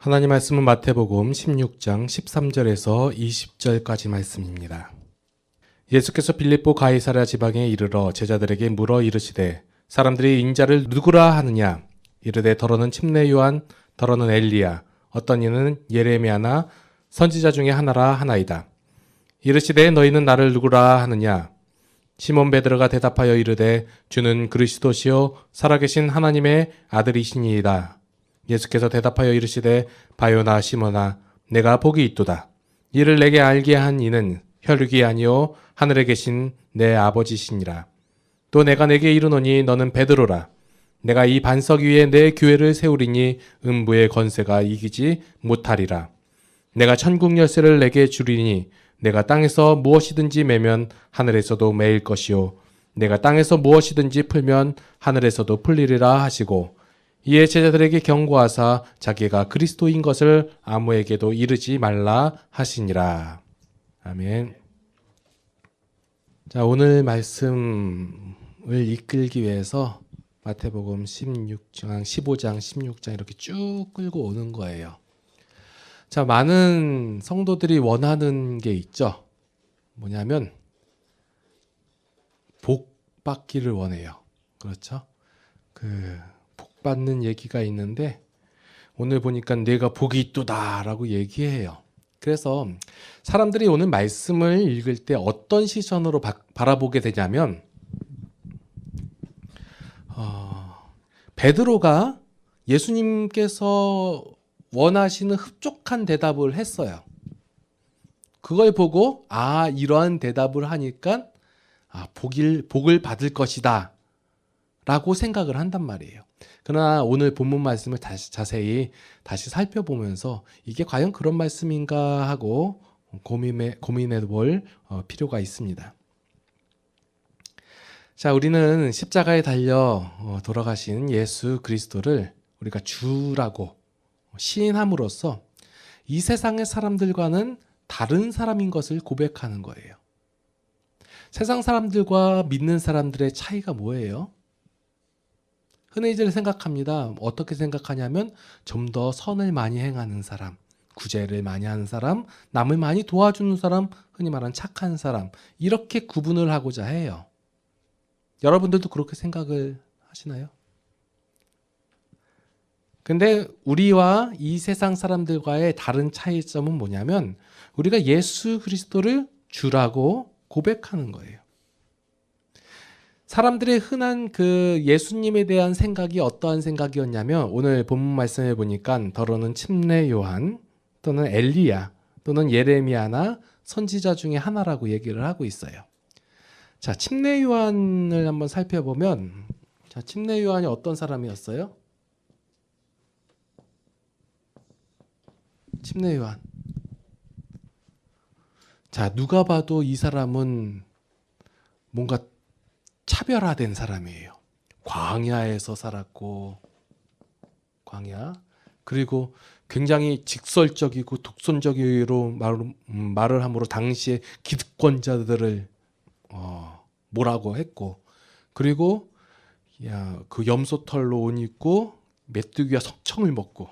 하나님 말씀은 마태복음 16장 13절에서 20절까지 말씀입니다. 예수께서 빌립보 가이사랴 지방에 이르러 제자들에게 물어 이르시되 사람들이 인자를 누구라 하느냐? 이르되 더러는 침례 요한, 더러는 엘리야, 어떤 이는 예레미야나 선지자 중에 하나라 하나이다. 이르시되 너희는 나를 누구라 하느냐? 시몬 베드로가 대답하여 이르되 주는 그리스도시요 살아계신 하나님의 아들이시니이다. 예수께서 대답하여 이르시되 바요나 시몬아 내가 복이 있도다. 이를 내게 알게 한 이는 혈육이 아니요 하늘에 계신 내 아버지시니라. 또 내가 내게 이르노니 너는 베드로라. 내가 이 반석 위에 내 교회를 세우리니 음부의 권세가 이기지 못하리라. 내가 천국 열쇠를 내게 주리니 내가 땅에서 무엇이든지 매면 하늘에서도 매일 것이요 내가 땅에서 무엇이든지 풀면 하늘에서도 풀리리라 하시고 이에 제자들에게 경고하사 자기가 그리스도인 것을 아무에게도 이르지 말라 하시니라. 아멘. 자, 오늘 말씀을 이끌기 위해서 마태복음 16장, 15장, 16장 이렇게 쭉 끌고 오는 거예요. 자, 많은 성도들이 원하는 게 있죠. 뭐냐면 복 받기를 원해요. 그렇죠? 복 받는 얘기가 있는데 오늘 보니까 내가 복이 있도다라고 얘기해요. 그래서 사람들이 오늘 말씀을 읽을 때 어떤 시선으로 바라보게 되냐면 베드로가 예수님께서 원하시는 흡족한 대답을 했어요. 그걸 보고 이러한 대답을 하니까 복을 받을 것이다 라고 생각을 한단 말이에요. 그러나 오늘 본문 말씀을 자세히 살펴보면서 이게 과연 그런 말씀인가 하고 고민해 볼 필요가 있습니다. 자, 우리는 십자가에 달려 돌아가신 예수 그리스도를 우리가 주라고 시인함으로써 이 세상의 사람들과는 다른 사람인 것을 고백하는 거예요. 세상 사람들과 믿는 사람들의 차이가 뭐예요? 흔히들 생각합니다. 어떻게 생각하냐면 좀 더 선을 많이 행하는 사람, 구제를 많이 하는 사람, 남을 많이 도와주는 사람, 흔히 말하는 착한 사람, 이렇게 구분을 하고자 해요. 여러분들도 그렇게 생각을 하시나요? 근데 우리와 이 세상 사람들과의 다른 차이점은 뭐냐면 우리가 예수 그리스도를 주라고 고백하는 거예요. 사람들의 흔한 그 예수님에 대한 생각이 어떠한 생각이었냐면 오늘 본문 말씀해 보니까 더러는 침례 요한 또는 엘리야 또는 예레미야나 선지자 중에 하나라고 얘기를 하고 있어요. 자, 침례 요한을 한번 살펴보면 자, 침례 요한이 어떤 사람이었어요? 침례 요한. 자, 누가 봐도 이 사람은 뭔가 차별화된 사람이에요. 광야에서 살았고, 그리고 굉장히 직설적이고 독선적으로 말을 함으로 당시에 기득권자들을 뭐라고 했고, 그리고 그 염소털로 옷 입고 메뚜기와 석청을 먹고,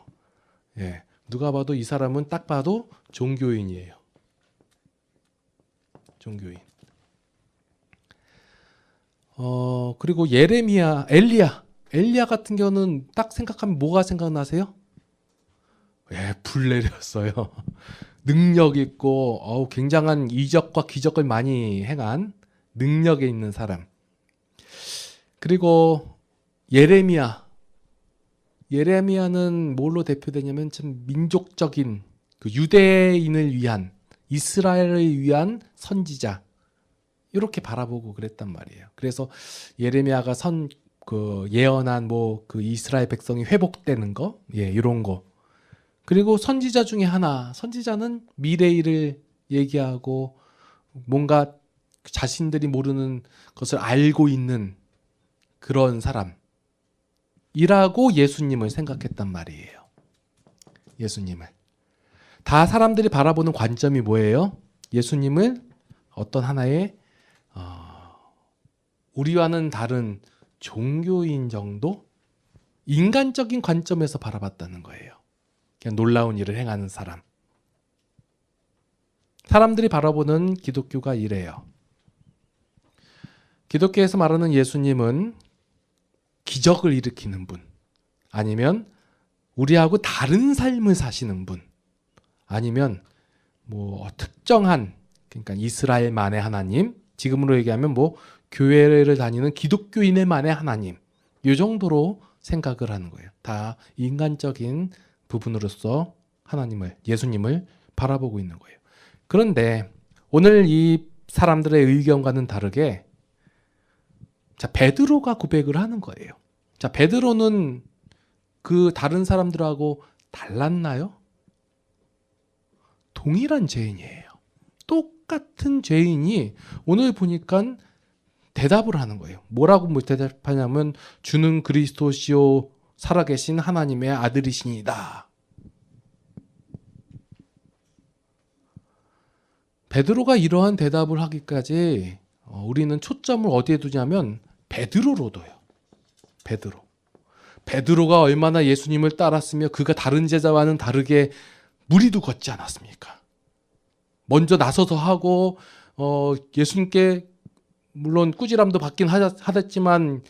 누가 봐도 이 사람은 딱 봐도 종교인이에요. 종교인. 그리고 예레미야, 엘리야 같은 경우는 딱 생각하면 뭐가 생각나세요? 불 내렸어요. 능력 있고 굉장한 이적과 기적을 많이 행한 능력에 있는 사람. 그리고 예레미야는 뭘로 대표되냐면 참 민족적인 그 유대인을 위한 이스라엘을 위한 선지자. 이렇게 바라보고 그랬단 말이에요. 그래서 예레미야가 예언한 그 이스라엘 백성이 회복되는 거, 이런 거. 그리고 선지자 중에 하나, 선지자는 미래일을 얘기하고 뭔가 자신들이 모르는 것을 알고 있는 그런 사람이라고 예수님을 생각했단 말이에요. 예수님을. 다 사람들이 바라보는 관점이 뭐예요? 예수님을 어떤 하나의 우리와는 다른 종교인 정도? 인간적인 관점에서 바라봤다는 거예요. 그냥 놀라운 일을 행하는 사람. 사람들이 바라보는 기독교가 이래요. 기독교에서 말하는 예수님은 기적을 일으키는 분, 아니면 우리하고 다른 삶을 사시는 분, 아니면 뭐 특정한, 그러니까 이스라엘만의 하나님, 지금으로 얘기하면 뭐 교회를 다니는 기독교인의만의 하나님, 이 정도로 생각을 하는 거예요. 다 인간적인 부분으로서 하나님을, 예수님을 바라보고 있는 거예요. 그런데 오늘 이 사람들의 의견과는 다르게 자, 베드로가 고백을 하는 거예요. 자, 베드로는 그 다른 사람들하고 달랐나요? 동일한 죄인이에요. 똑같은 죄인이 오늘 보니까 대답을 하는 거예요. 뭐라고 대답하냐면 주는 그리스도시요 살아계신 하나님의 아들이시니다. 베드로가 이러한 대답을 하기까지 우리는 초점을 어디에 두냐면 베드로로 둬요. 베드로가 얼마나 예수님을 따랐으며 그가 다른 제자와는 다르게 무리도 걷지 않았습니까? 먼저 나서서 하고 예수님께 물론 꾸지람도 받긴 하셨지만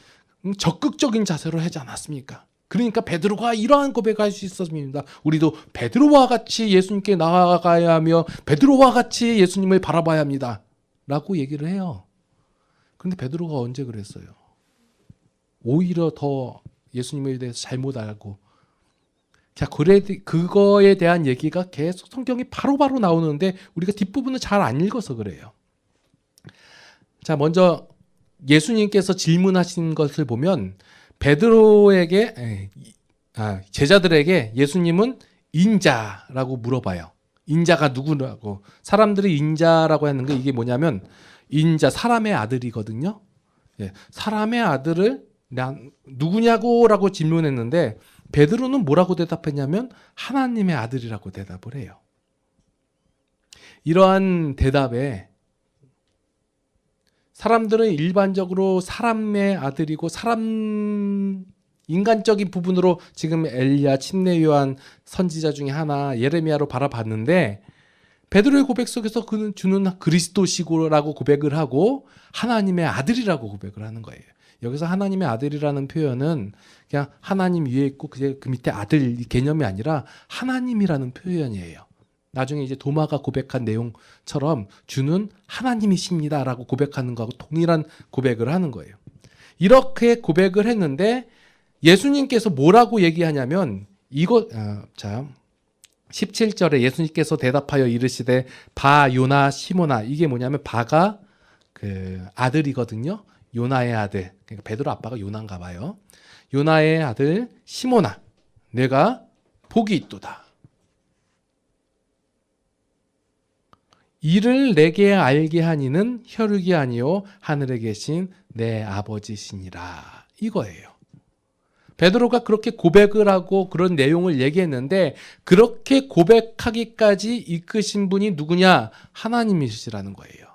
적극적인 자세로 하지 않았습니까? 그러니까 베드로가 이러한 고백을 할 수 있었습니다. 우리도 베드로와 같이 예수님께 나아가야 하며 베드로와 같이 예수님을 바라봐야 합니다. 라고 얘기를 해요. 그런데 베드로가 언제 그랬어요? 오히려 더 예수님에 대해서 잘못 알고, 자, 그거에 대한 얘기가 계속 성경이 바로바로 나오는데 우리가 뒷부분을 잘 안 읽어서 그래요. 자, 먼저 예수님께서 질문하신 것을 보면 베드로에게 제자들에게 예수님은 인자라고 물어봐요. 인자가 누구라고. 사람들이 인자라고 하는 게 이게 뭐냐면 인자, 사람의 아들이거든요. 사람의 아들을 누구냐고 라고 질문했는데 베드로는 뭐라고 대답했냐면 하나님의 아들이라고 대답을 해요. 이러한 대답에 사람들은 일반적으로 사람의 아들이고 인간적인 부분으로 지금 엘리야, 침례 요한 선지자 중에 하나 예레미야로 바라봤는데 베드로의 고백 속에서 그는 주는 그리스도시고라고 고백을 하고 하나님의 아들이라고 고백을 하는 거예요. 여기서 하나님의 아들이라는 표현은 그냥 하나님 위에 있고 그 밑에 아들 개념이 아니라 하나님이라는 표현이에요. 나중에 이제 도마가 고백한 내용처럼 주는 하나님이십니다라고 고백하는 거하고 동일한 고백을 하는 거예요. 이렇게 고백을 했는데 예수님께서 뭐라고 얘기하냐면 자 17절에 예수님께서 대답하여 이르시되 바 요나 시모나, 이게 뭐냐면 바가 그 아들이거든요. 요나의 아들. 그러니까 베드로 아빠가 요나인가 봐요. 요나의 아들 시모나, 내가 복이 있도다. 이를 내게 알게 하니는 혈육이 아니요 하늘에 계신 내 아버지시니라. 이거예요. 베드로가 그렇게 고백을 하고 그런 내용을 얘기했는데 그렇게 고백하기까지 이끄신 분이 누구냐? 하나님이시라는 거예요.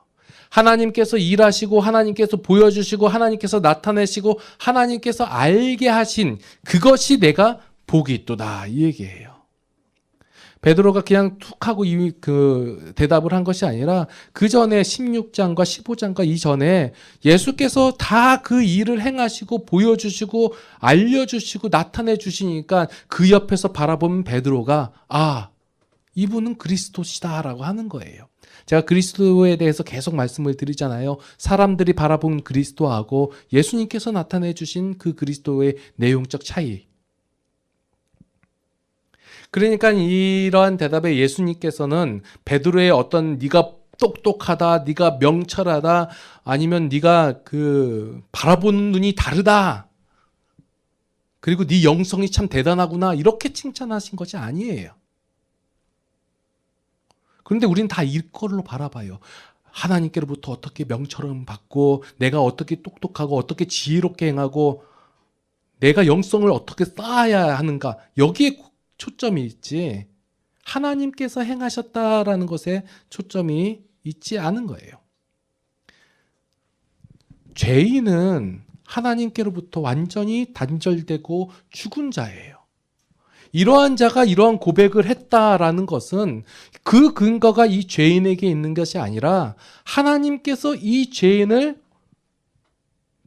하나님께서 일하시고 하나님께서 보여주시고 하나님께서 나타내시고 하나님께서 알게 하신 그것이 내가 복이 있도다, 이 얘기예요. 베드로가 그냥 툭 하고 그 대답을 한 것이 아니라 그 전에 16장과 15장과 이전에 예수께서 다 그 일을 행하시고 보여주시고 알려주시고 나타내 주시니까 그 옆에서 바라본 베드로가 이분은 그리스도시다라고 하는 거예요. 제가 그리스도에 대해서 계속 말씀을 드리잖아요. 사람들이 바라본 그리스도하고 예수님께서 나타내 주신 그 그리스도의 내용적 차이. 그러니까 이러한 대답에 예수님께서는 베드로의 어떤 네가 똑똑하다, 네가 명철하다, 아니면 네가 그 바라보는 눈이 다르다, 그리고 네 영성이 참 대단하구나, 이렇게 칭찬하신 것이 아니에요. 그런데 우리는 다 이걸로 바라봐요. 하나님께로부터 어떻게 명철을 받고 내가 어떻게 똑똑하고 어떻게 지혜롭게 행하고 내가 영성을 어떻게 쌓아야 하는가, 여기에 초점이 있지 하나님께서 행하셨다라는 것에 초점이 있지 않은 거예요. 죄인은 하나님께로부터 완전히 단절되고 죽은 자예요. 이러한 자가 이러한 고백을 했다라는 것은 그 근거가 이 죄인에게 있는 것이 아니라 하나님께서 이 죄인을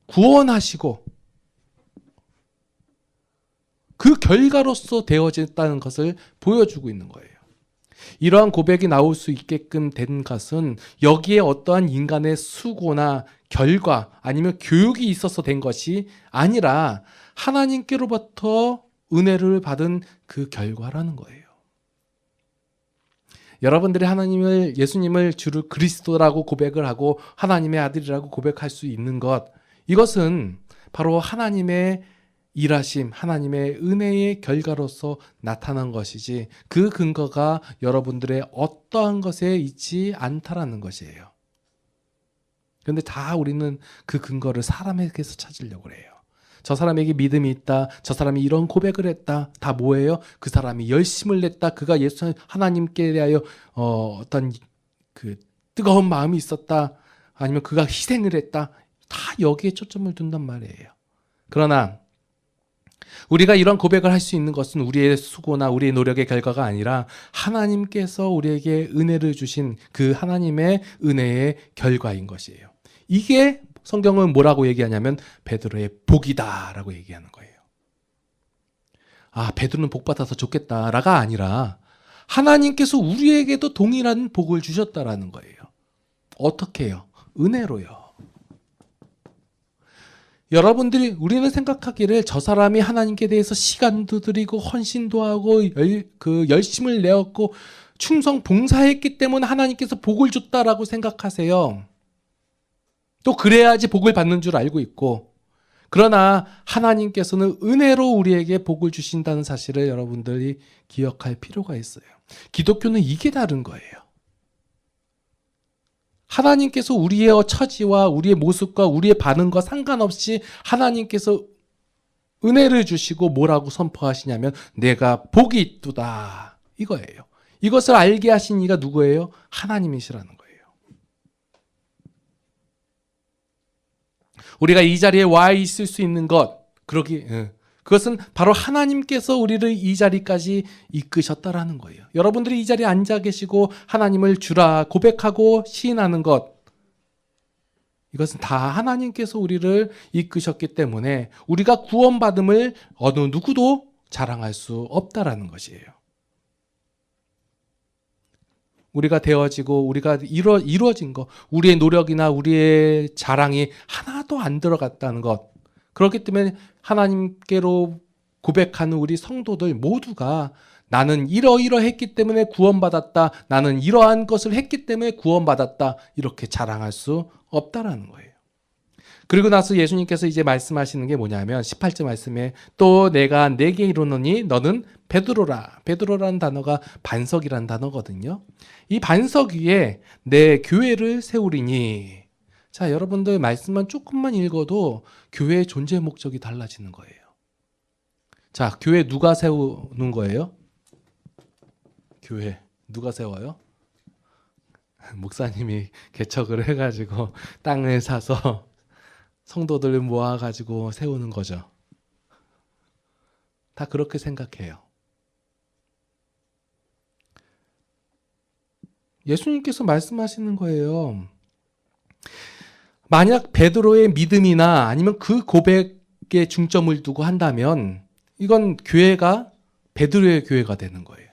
구원하시고 그 결과로서 되어졌다는 것을 보여주고 있는 거예요. 이러한 고백이 나올 수 있게끔 된 것은 여기에 어떠한 인간의 수고나 결과 아니면 교육이 있어서 된 것이 아니라 하나님께로부터 은혜를 받은 그 결과라는 거예요. 여러분들이 하나님을, 예수님을 주를 그리스도라고 고백을 하고 하나님의 아들이라고 고백할 수 있는 것, 이것은 바로 하나님의 일하심, 하나님의 은혜의 결과로서 나타난 것이지 그 근거가 여러분들의 어떠한 것에 있지 않다라는 것이에요. 그런데 다 우리는 그 근거를 사람에게서 찾으려고 해요. 저 사람에게 믿음이 있다, 저 사람이 이런 고백을 했다, 다 뭐예요? 그 사람이 열심을 냈다, 그가 예수 하나님께 대하여 어떤 그 뜨거운 마음이 있었다, 아니면 그가 희생을 했다, 다 여기에 초점을 둔단 말이에요. 그러나 우리가 이런 고백을 할 수 있는 것은 우리의 수고나 우리의 노력의 결과가 아니라 하나님께서 우리에게 은혜를 주신 그 하나님의 은혜의 결과인 것이에요. 이게 성경은 뭐라고 얘기하냐면 베드로의 복이다라고 얘기하는 거예요. 아, 베드로는 복 받아서 좋겠다라가 아니라 하나님께서 우리에게도 동일한 복을 주셨다라는 거예요. 어떻게 해요? 은혜로요. 여러분들이, 우리는 생각하기를 저 사람이 하나님께 대해서 시간도 들이고 헌신도 하고 열심을 내었고 충성 봉사했기 때문에 하나님께서 복을 줬다라고 생각하세요. 또 그래야지 복을 받는 줄 알고 있고, 그러나 하나님께서는 은혜로 우리에게 복을 주신다는 사실을 여러분들이 기억할 필요가 있어요. 기독교는 이게 다른 거예요. 하나님께서 우리의 처지와 우리의 모습과 우리의 반응과 상관없이 하나님께서 은혜를 주시고 뭐라고 선포하시냐면 내가 복이 있도다, 이거예요. 이것을 알게 하신 이가 누구예요? 하나님이시라는 거예요. 우리가 이 자리에 와 있을 수 있는 것, 그것은 바로 하나님께서 우리를 이 자리까지 이끄셨다라는 거예요. 여러분들이 이 자리에 앉아 계시고 하나님을 주라 고백하고 시인하는 것, 이것은 다 하나님께서 우리를 이끄셨기 때문에 우리가 구원받음을 어느 누구도 자랑할 수 없다라는 것이에요. 우리가 되어지고 우리가 이루어진 것, 우리의 노력이나 우리의 자랑이 하나도 안 들어갔다는 것, 그렇기 때문에 하나님께로 고백하는 우리 성도들 모두가 나는 이러이러했기 때문에 구원받았다, 나는 이러한 것을 했기 때문에 구원받았다, 이렇게 자랑할 수 없다라는 거예요. 그리고 나서 예수님께서 이제 말씀하시는 게 뭐냐면 18절 말씀에 또 내가 네게 이르노니 너는 베드로라. 베드로라는 단어가 반석이라는 단어거든요. 이 반석 위에 내 교회를 세우리니. 자, 여러분들 말씀만 조금만 읽어도 교회의 존재 목적이 달라지는 거예요. 자, 교회 누가 세우는 거예요? 교회 누가 세워요? 목사님이 개척을 해가지고 땅을 사서 성도들을 모아가지고 세우는 거죠. 다 그렇게 생각해요. 예수님께서 말씀하시는 거예요. 만약 베드로의 믿음이나 아니면 그 고백에 중점을 두고 한다면 이건 교회가 베드로의 교회가 되는 거예요.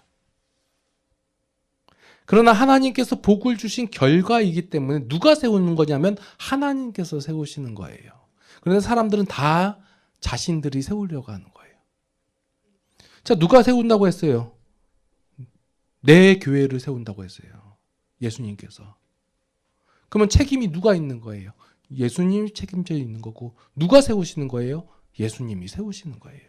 그러나 하나님께서 복을 주신 결과이기 때문에 누가 세우는 거냐면 하나님께서 세우시는 거예요. 그래서 사람들은 다 자신들이 세우려고 하는 거예요. 자, 누가 세운다고 했어요? 내 교회를 세운다고 했어요. 예수님께서. 그러면 책임이 누가 있는 거예요? 예수님이 책임져 있는 거고, 누가 세우시는 거예요? 예수님이 세우시는 거예요.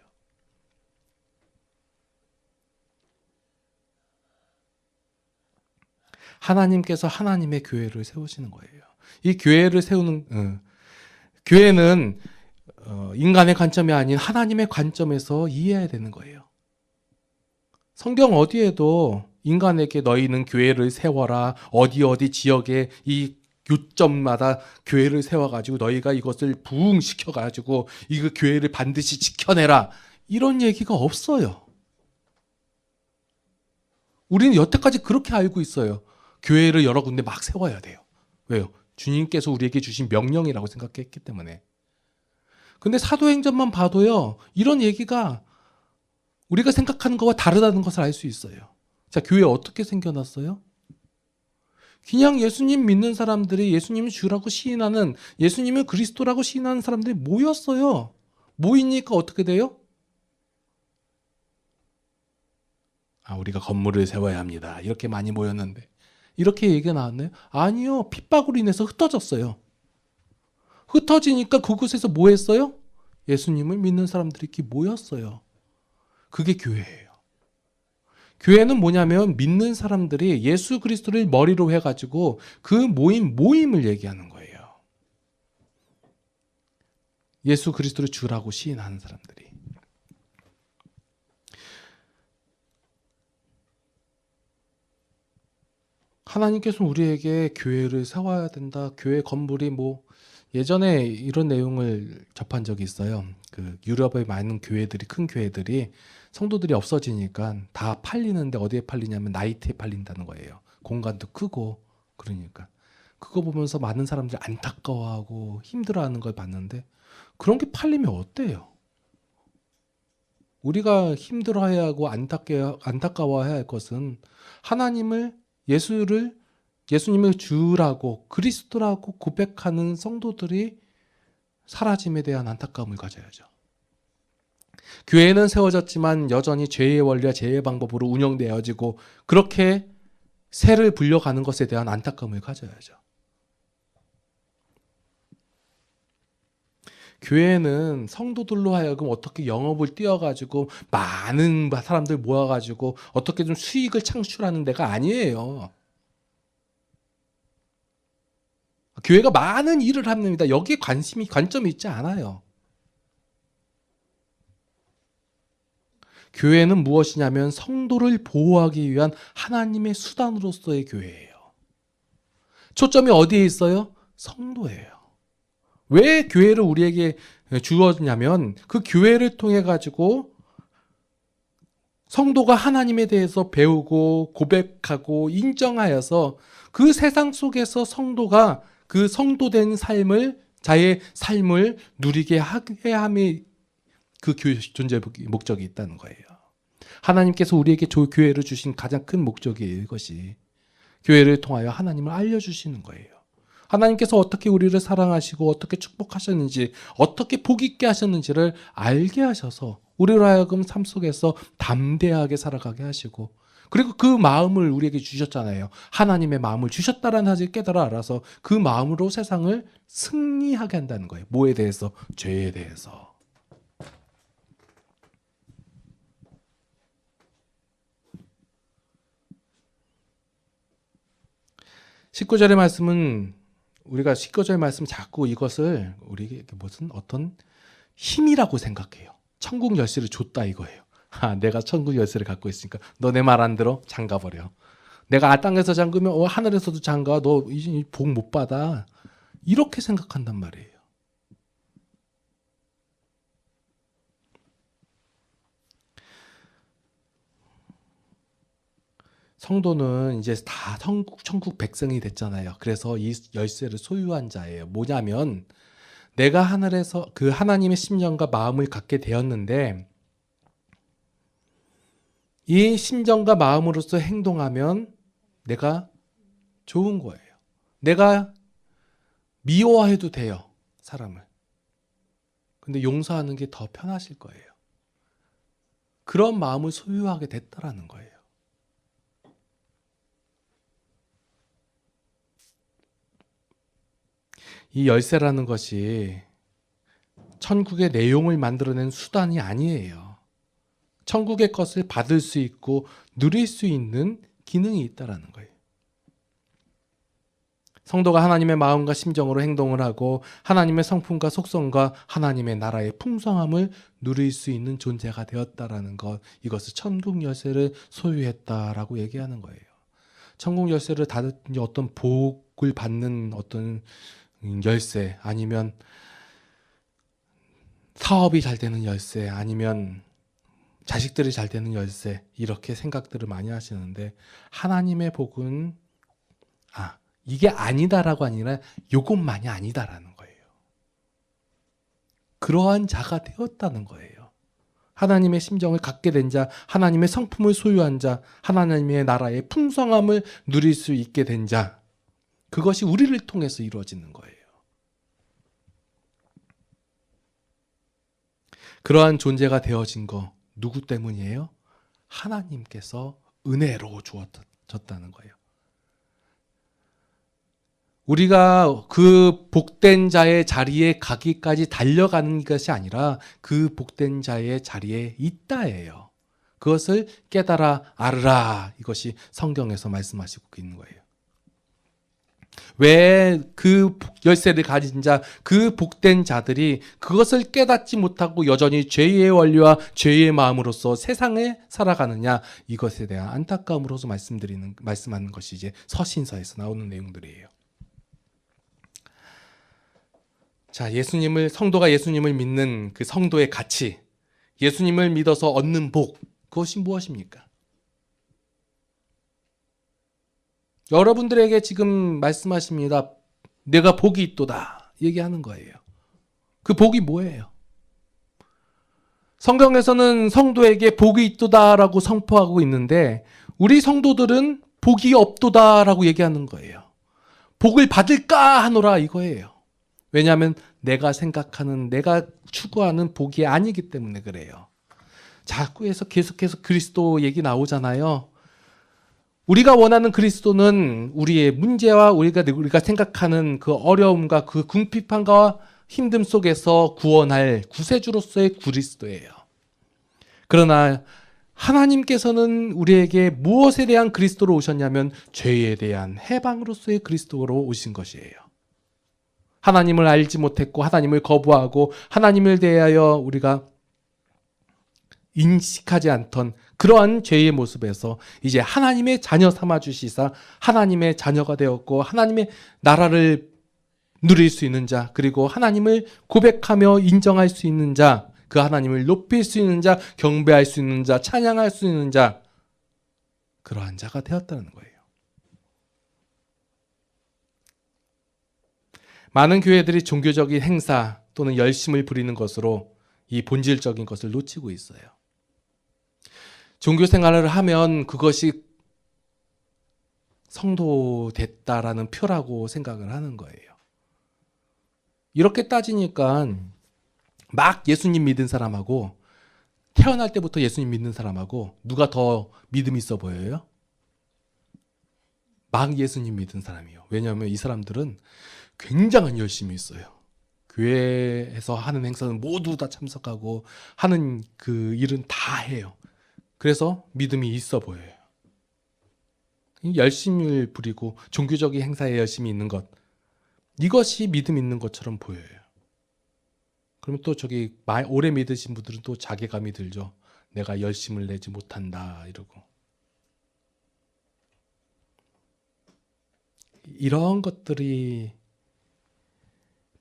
하나님께서 하나님의 교회를 세우시는 거예요. 이 교회를 세우는 교회는 인간의 관점이 아닌 하나님의 관점에서 이해해야 되는 거예요. 성경 어디에도 인간에게 너희는 교회를 세워라, 어디 지역에 이 요점마다 교회를 세워가지고 너희가 이것을 부흥시켜가지고 이 교회를 반드시 지켜내라, 이런 얘기가 없어요. 우리는 여태까지 그렇게 알고 있어요. 교회를 여러 군데 막 세워야 돼요. 왜요? 주님께서 우리에게 주신 명령이라고 생각했기 때문에. 근데 사도행전만 봐도요, 이런 얘기가 우리가 생각하는 것과 다르다는 것을 알 수 있어요. 자, 교회 어떻게 생겨났어요? 그냥 예수님 믿는 사람들이 예수님을 주라고 시인하는, 예수님을 그리스도라고 시인하는 사람들이 모였어요. 모이니까 어떻게 돼요? 우리가 건물을 세워야 합니다. 이렇게 많이 모였는데. 이렇게 얘기가 나왔나요? 아니요. 핍박으로 인해서 흩어졌어요. 흩어지니까 그곳에서 뭐 했어요? 예수님을 믿는 사람들이 이렇게 모였어요. 그게 교회예요. 교회는 뭐냐면 믿는 사람들이 예수 그리스도를 머리로 해가지고 그 모임을 얘기하는 거예요. 예수 그리스도를 주라고 시인하는 사람들이. 하나님께서 우리에게 교회를 세워야 된다. 교회 건물이 예전에 이런 내용을 접한 적이 있어요. 그 유럽의 많은 교회들이, 큰 교회들이 성도들이 없어지니까 다 팔리는데 어디에 팔리냐면 나이트에 팔린다는 거예요. 공간도 크고. 그러니까 그거 보면서 많은 사람들이 안타까워하고 힘들어하는 걸 봤는데, 그런 게 팔리면 어때요? 우리가 힘들어해야 하고 안타까워해야 할 것은 하나님을, 예수님을 주라고 그리스도라고 고백하는 성도들이 사라짐에 대한 안타까움을 가져야죠. 교회는 세워졌지만 여전히 죄의 원리와 죄의 방법으로 운영되어지고 그렇게 새를 불려가는 것에 대한 안타까움을 가져야죠. 교회는 성도들로 하여금 어떻게 영업을 띄워가지고 많은 사람들 모아가지고 어떻게 좀 수익을 창출하는 데가 아니에요. 교회가 많은 일을 합니다. 여기에 관점이 있지 않아요. 교회는 무엇이냐면 성도를 보호하기 위한 하나님의 수단으로서의 교회예요. 초점이 어디에 있어요? 성도예요. 왜 교회를 우리에게 주었냐면 그 교회를 통해 가지고 성도가 하나님에 대해서 배우고 고백하고 인정하여서 그 세상 속에서 성도가 그 성도된 자의 삶을 누리게 해야 함이 그 교회 존재 목적이 있다는 거예요. 하나님께서 우리에게 교회를 주신 가장 큰 목적이 이것이, 교회를 통하여 하나님을 알려주시는 거예요. 하나님께서 어떻게 우리를 사랑하시고 어떻게 축복하셨는지, 어떻게 복 있게 하셨는지를 알게 하셔서 우리로 하여금 삶 속에서 담대하게 살아가게 하시고, 그리고 그 마음을 우리에게 주셨잖아요. 하나님의 마음을 주셨다라는 사실을 깨달아 알아서 그 마음으로 세상을 승리하게 한다는 거예요. 뭐에 대해서? 죄에 대해서. 19절의 말씀은, 우리가 19절 말씀 자꾸 이것을 우리에게 무슨 어떤 힘이라고 생각해요. 천국 열쇠를 줬다 이거예요. 내가 천국 열쇠를 갖고 있으니까 너 내 말 안 들어? 잠가버려. 내가 땅에서 잠그면 하늘에서도 잠가. 너 이제 복 못 받아. 이렇게 생각한단 말이에요. 성도는 이제 다 천국 백성이 됐잖아요. 그래서 이 열쇠를 소유한 자예요. 뭐냐면 내가 하늘에서 그 하나님의 심정과 마음을 갖게 되었는데, 이 심정과 마음으로서 행동하면 내가 좋은 거예요. 내가 미워해도 돼요, 사람을. 근데 용서하는 게 더 편하실 거예요. 그런 마음을 소유하게 됐다라는 거예요. 이 열쇠라는 것이 천국의 내용을 만들어낸 수단이 아니에요. 천국의 것을 받을 수 있고 누릴 수 있는 기능이 있다라는 거예요. 성도가 하나님의 마음과 심정으로 행동을 하고 하나님의 성품과 속성과 하나님의 나라의 풍성함을 누릴 수 있는 존재가 되었다라는 것, 이것을 천국 열쇠를 소유했다라고 얘기하는 거예요. 천국 열쇠를 다른 어떤 복을 받는 어떤 열쇠, 아니면 사업이 잘 되는 열쇠, 아니면 자식들이 잘 되는 열쇠, 이렇게 생각들을 많이 하시는데, 하나님의 복은 이게 아니다라고 아니라 요것만이 아니다라는 거예요. 그러한 자가 되었다는 거예요. 하나님의 심정을 갖게 된 자, 하나님의 성품을 소유한 자, 하나님의 나라의 풍성함을 누릴 수 있게 된 자, 그것이 우리를 통해서 이루어지는 거예요. 그러한 존재가 되어진 거 누구 때문이에요? 하나님께서 은혜로 주어졌다는 거예요. 우리가 그 복된 자의 자리에 가기까지 달려가는 것이 아니라 그 복된 자의 자리에 있다예요. 그것을 깨달아 알으라. 이것이 성경에서 말씀하시고 있는 거예요. 왜 그 열쇠를 가진 자, 그 복된 자들이 그것을 깨닫지 못하고 여전히 죄의 원리와 죄의 마음으로서 세상에 살아가느냐, 이것에 대한 안타까움으로서 말씀하는 것이 이제 서신서에서 나오는 내용들이에요. 자, 성도가 예수님을 믿는 그 성도의 가치, 예수님을 믿어서 얻는 복, 그것이 무엇입니까? 여러분들에게 지금 말씀하십니다. 내가 복이 있도다 얘기하는 거예요. 그 복이 뭐예요? 성경에서는 성도에게 복이 있도다라고 선포하고 있는데, 우리 성도들은 복이 없도다라고 얘기하는 거예요. 복을 받을까 하노라 이거예요. 왜냐하면 내가 생각하는, 내가 추구하는 복이 아니기 때문에 그래요. 자꾸해서 계속해서 그리스도 얘기 나오잖아요. 우리가 원하는 그리스도는 우리의 문제와 우리가 생각하는 그 어려움과 그 궁핍함과 힘듦 속에서 구원할 구세주로서의 그리스도예요. 그러나 하나님께서는 우리에게 무엇에 대한 그리스도로 오셨냐면 죄에 대한 해방으로서의 그리스도로 오신 것이에요. 하나님을 알지 못했고 하나님을 거부하고 하나님을 대하여 우리가 인식하지 않던 그러한 죄의 모습에서 이제 하나님의 자녀 삼아 주시사 하나님의 자녀가 되었고, 하나님의 나라를 누릴 수 있는 자, 그리고 하나님을 고백하며 인정할 수 있는 자, 그 하나님을 높일 수 있는 자, 경배할 수 있는 자, 찬양할 수 있는 자, 그러한 자가 되었다는 거예요. 많은 교회들이 종교적인 행사 또는 열심을 부리는 것으로 이 본질적인 것을 놓치고 있어요. 종교 생활을 하면 그것이 성도 됐다라는 표라고 생각을 하는 거예요. 이렇게 따지니까 막 예수님 믿은 사람하고 태어날 때부터 예수님 믿는 사람하고 누가 더 믿음이 있어 보여요? 막 예수님 믿은 사람이요. 왜냐하면 이 사람들은 굉장한 열심이 있어요. 교회에서 하는 행사는 모두 다 참석하고 하는 그 일은 다 해요. 그래서 믿음이 있어 보여요. 열심을 부리고 종교적인 행사에 열심히 있는 것, 이것이 믿음 있는 것처럼 보여요. 그러면 또 오래 믿으신 분들은 또 자괴감이 들죠. 내가 열심을 내지 못한다 이러고. 이런 것들이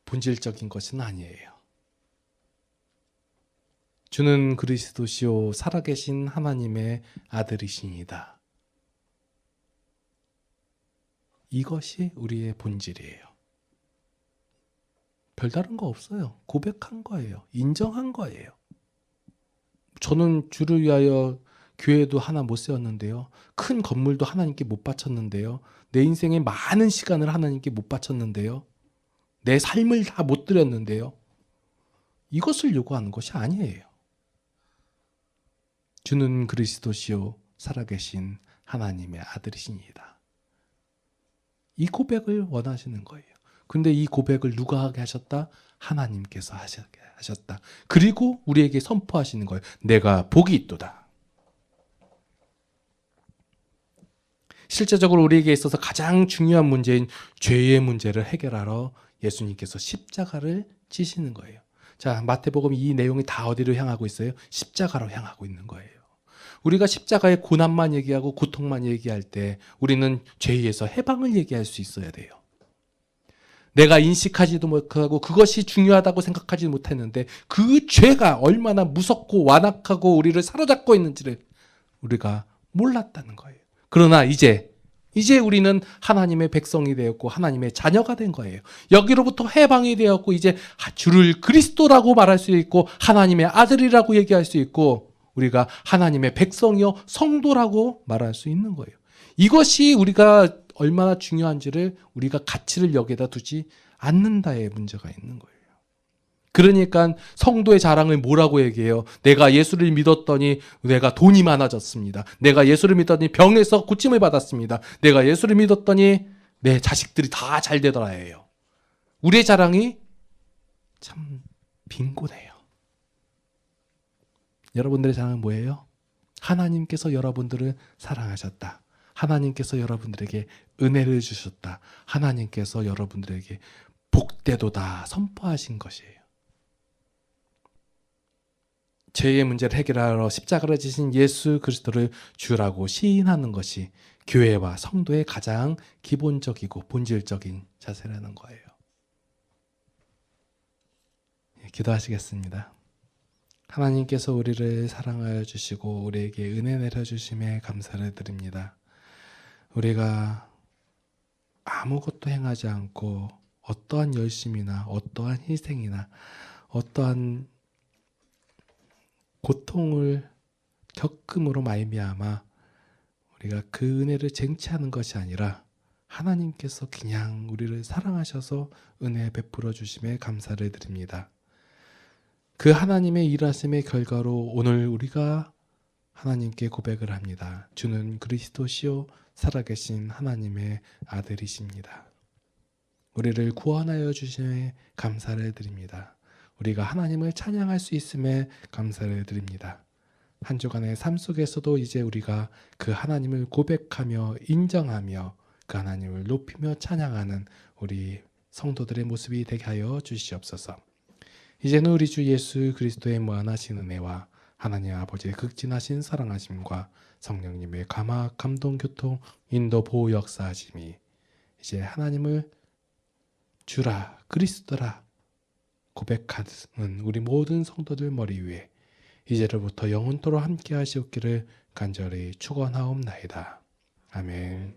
본질적인 것은 아니에요. 주는 그리스도시요 살아계신 하나님의 아들이시니다. 이것이 우리의 본질이에요. 별다른 거 없어요. 고백한 거예요. 인정한 거예요. 저는 주를 위하여 교회도 하나 못 세웠는데요. 큰 건물도 하나님께 못 바쳤는데요. 내 인생에 많은 시간을 하나님께 못 바쳤는데요. 내 삶을 다 못 드렸는데요. 이것을 요구하는 것이 아니에요. 주는 그리스도시요 살아계신 하나님의 아들이시니이다. 이 고백을 원하시는 거예요. 근데 이 고백을 누가 하게 하셨다? 하나님께서 하시게 하셨다. 그리고 우리에게 선포하시는 거예요. 내가 복이 있도다. 실제적으로 우리에게 있어서 가장 중요한 문제인 죄의 문제를 해결하러 예수님께서 십자가를 지시는 거예요. 자, 마태복음 이 내용이 다 어디로 향하고 있어요? 십자가로 향하고 있는 거예요. 우리가 십자가의 고난만 얘기하고 고통만 얘기할 때 우리는 죄에서 해방을 얘기할 수 있어야 돼요. 내가 인식하지도 못하고 그것이 중요하다고 생각하지 못했는데 그 죄가 얼마나 무섭고 완악하고 우리를 사로잡고 있는지를 우리가 몰랐다는 거예요. 그러나 이제 우리는 하나님의 백성이 되었고 하나님의 자녀가 된 거예요. 여기로부터 해방이 되었고 이제 주를 그리스도라고 말할 수 있고 하나님의 아들이라고 얘기할 수 있고 우리가 하나님의 백성이요 성도라고 말할 수 있는 거예요. 이것이 우리가 얼마나 중요한지를 우리가 가치를 여기다 두지 않는다의 문제가 있는 거예요. 그러니까 성도의 자랑을 뭐라고 얘기해요? 내가 예수를 믿었더니 내가 돈이 많아졌습니다. 내가 예수를 믿었더니 병에서 고침을 받았습니다. 내가 예수를 믿었더니 내 자식들이 다 잘 되더라예요. 우리의 자랑이 참 빈곤해요. 여러분들의 자랑은 뭐예요? 하나님께서 여러분들을 사랑하셨다. 하나님께서 여러분들에게 은혜를 주셨다. 하나님께서 여러분들에게 복되도다 선포하신 것이에요. 죄의 문제를 해결하러 십자가를 지신 예수 그리스도를 주라고 시인하는 것이 교회와 성도의 가장 기본적이고 본질적인 자세라는 거예요. 기도하시겠습니다. 하나님께서 우리를 사랑하여 주시고 우리에게 은혜 내려주심에 감사를 드립니다. 우리가 아무것도 행하지 않고 어떠한 열심이나 어떠한 희생이나 어떠한 고통을 겪음으로 말미암아 우리가 그 은혜를 쟁취하는 것이 아니라 하나님께서 그냥 우리를 사랑하셔서 은혜 베풀어 주심에 감사를 드립니다. 그 하나님의 일하심의 결과로 오늘 우리가 하나님께 고백을 합니다. 주는 그리스도시요 살아계신 하나님의 아들이십니다. 우리를 구원하여 주심에 감사를 드립니다. 우리가 하나님을 찬양할 수 있음에 감사를 드립니다. 한 주간의 삶 속에서도 이제 우리가 그 하나님을 고백하며 인정하며 그 하나님을 높이며 찬양하는 우리 성도들의 모습이 되게 하여 주시옵소서. 이제는 우리 주 예수 그리스도의 무한하신 은혜와 하나님 아버지의 극진하신 사랑하심과 성령님의 감화, 감동, 교통, 인도, 보호, 역사하심이 이제 하나님을 주라, 그리스도라 고백하는 우리 모든 성도들 머리 위에 이제로부터 영원토록 함께 하시옵기를 간절히 축원하옵나이다. 아멘.